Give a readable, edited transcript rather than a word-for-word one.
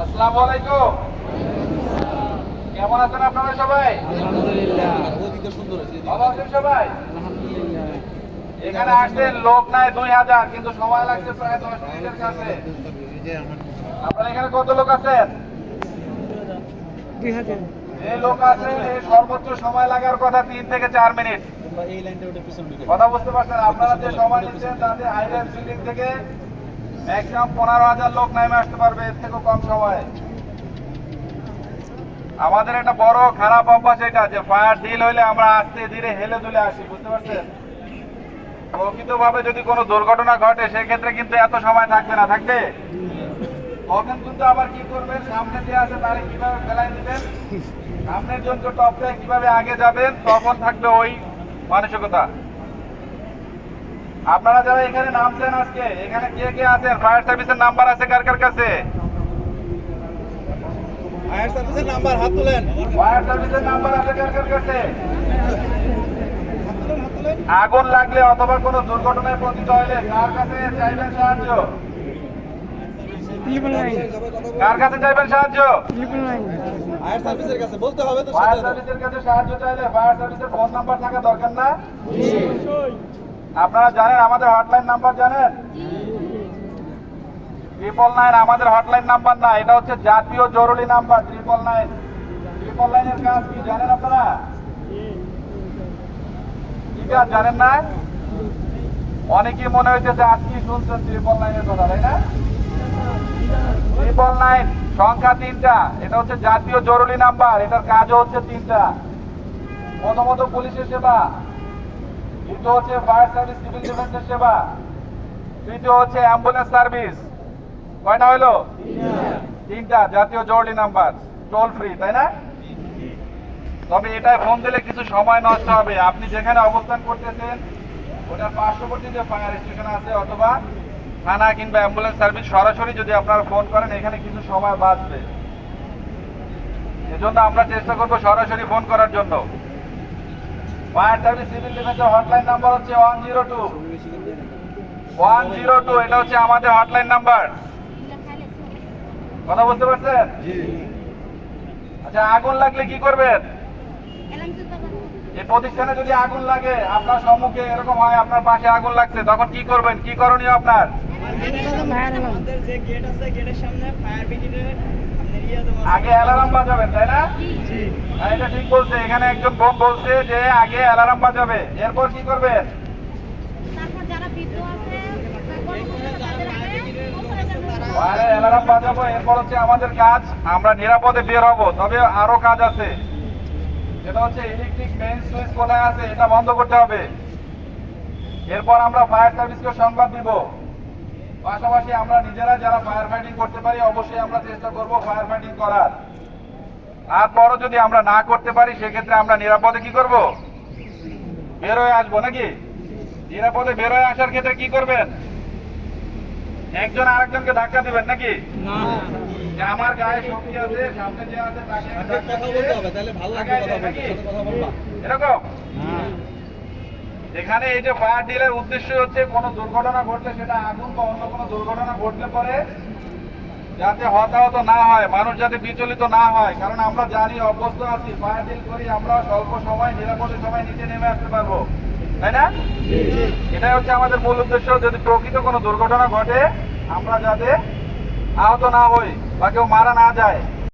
আসসালামু আলাইকুম। কেমন আছেন আপনারা সবাই? আলহামদুলিল্লাহ। ভালো আছেন সবাই? আলহামদুলিল্লাহ। এখানে আসছেন লোক নাই 2000, কিন্তু সময় লাগছে প্রায় 10 মিনিটের কাছে। আপনারা এখানে কত লোক আছেন? 2000। এই লোক আছেন, এই সর্বোচ্চ সময় লাগার কথা 3 থেকে 4 মিনিট। কথা বুঝতে পারছেন? আপনারা যে সময় নিচ্ছেন তাতে হাইরাইট বিল্ডিং থেকে ম্যাক্সিমাম 15,000 লোক নেমে আসতে পারবে, এর থেকেও কম সময়ে। আমাদের একটা বড় খারাপ অভ্যাস এটা যে ফায়ার ডিল হইলে আমরা আস্তে ধীরে হেলে দুলে আসি, বুঝতে পারছেন? প্রকৃতভাবে যদি কোনো দুর্ঘটনা ঘটে সেক্ষেত্রে কিন্তু এত সময় থাকবে না, থাকবে তখন কিন্তু আবার কি করবেন, সামনে যে আছে তারে কিভাবে ফেলাই দিবেন, সামনের জনকে টপকে কিভাবে আগে যাবেন, তখন থাকবে ওই মানসিকতা। আপনারা যারা এখানে নামছেন আজকে, এখানে কে কে আছেন? ফায়ার সার্ভিসের নাম্বার আছে কার কার কাছে? ফায়ার সার্ভিসের নাম্বার হাত তোলেন। ফায়ার সার্ভিসের নাম্বার আছে কার কার কাছে? আগুন লাগলে অথবা কোনো দুর্ঘটনায় পতিত হলে কার কাছে চাইবেন সাহায্য? কার কাছে চাইবেন সাহায্য? ফায়ার সার্ভিসের কাছে বলতে হবে তো। ফায়ার সার্ভিসের কাছে সাহায্য চাইলে ফায়ার সার্ভিসের ফোন নাম্বার থাকা দরকার না? আপনারা জানেন আমাদের হটলাইন নাম্বার জানেন? 999 আমাদের হটলাইন নাম্বার না, এটা হচ্ছে জাতীয় জরুরি নাম্বার 999। 999 এর কাজ কি জানেন আপনারা? কি কাজ জানেন না? অনেকেই মনে হচ্ছে যে আজকে শুনছেন 999 এর কথা, তাই না? 999 সংখ্যা 3টা, এটা হচ্ছে জাতীয় জরুরি নাম্বার, এটার কাজও হচ্ছে 3টা। প্রথমত পুলিশের সেবা, দ্বিতীয় হচ্ছে ফায়ার সার্ভিস সিভিল ডিফেন্সের সেবা, তৃতীয় হচ্ছে অ্যাম্বুলেন্স সার্ভিস। কয়টা হইলো? 3টা জাতীয় জরুরি নাম্বার, টোল ফ্রি, তাই না? তবে এটাই ফোন দিলে কিছু সময় নষ্ট হবে। আপনি যেখানে অবস্থান করতেছেন ওটার পার্শ্ববর্তী যে ফায়ার স্টেশন আছে অথবা থানা কিংবা অ্যাম্বুলেন্স সার্ভিস সরাসরি যদি আপনারা ফোন করেন এখানে কিছু সময় বাঁচবে। এজন্য আমরা চেষ্টা করব সরাসরি ফোন করার জন্য। ফায়ার সার্ভিস সিভিল ডিফেন্সের হটলাইন নাম্বার হচ্ছে 102 102, এটা হচ্ছে আমাদের হটলাইন নাম্বার। কথা বুঝতে পারছেন? আচ্ছা, আগুন লাগলে কি করবেন? এই প্রতিষ্ঠানে যদি আগুন লাগে, আপনার সম্মুখে এরকম হয় আপনার পাশে আগুন লাগছে, তখন কি করবেন? কি করণীয় আপনার? আমাদের যে গেট আছে গেটের সামনে ফায়ার ব্রিগেডের আগে অ্যালার্ম বাজাবেন, তাই না? হ্যাঁ, এটা ঠিক বলছে। এখানে একজন বোন বলছে যে আগে অ্যালার্ম বাজাবে, এরপর কি করবেন? অ্যালার্ম বাজাবো, এরপর হচ্ছে আমাদের কাজ, আমরা নিরাপদে বের হবো। তবে আরো কাজ আছে, যেটা হচ্ছে ইলেকট্রিক মেইন সুইচ কোথায় আছে এটা বন্ধ করতে হবে। এরপর আমরা ফায়ার সার্ভিসকে সংবাদ দিব। পাশাপাশি আমরা নিজেরা যারা ফায়ার ফাইটিং করতে পারি অবশ্যই আমরা চেষ্টা করব ফায়ার ফাইটিং করার। তারপরও যদি আমরা না করতে পারি সেক্ষেত্রে আমরা নিরাপদে কি করব? বের হয়ে আসবো, নাকি? নিরাপদে বের হয়ে আসার ক্ষেত্রে কি করবেন? একজন আরেকজনকে ধাক্কা দিবেন নাকি? না, যে আমার গায়ে শক্তি আছে, সামনে যে আছে তাকে কথা বলতে হবে, তাহলে ভালো লাগবে কথা বলতে, সাথে কথা বলবা। এরকম হ্যাঁ। এখানে এই যে ফায়ার ডিলের উদ্দেশ্য হচ্ছে কোনো দুর্ঘটনা ঘটলে, সেটা আগুন বা অন্য কোনো দুর্ঘটনা ঘটলে পরে যাতে হতাহত না হয়, মানুষ যাতে বিচলিত না হয়। কারণ আমরা জানি, অভ্যস্ত আছি, ফায়ার ডিল করি আমরা স্বল্প সময় নিরাপদে সময় নিচে নেমে আসতে পারবো, তাই না? এটাই হচ্ছে আমাদের মূল উদ্দেশ্য। যদি প্রকৃত কোনো দুর্ঘটনা ঘটে আমরা যাতে আহত না হই বা কেউ মারা না যায়,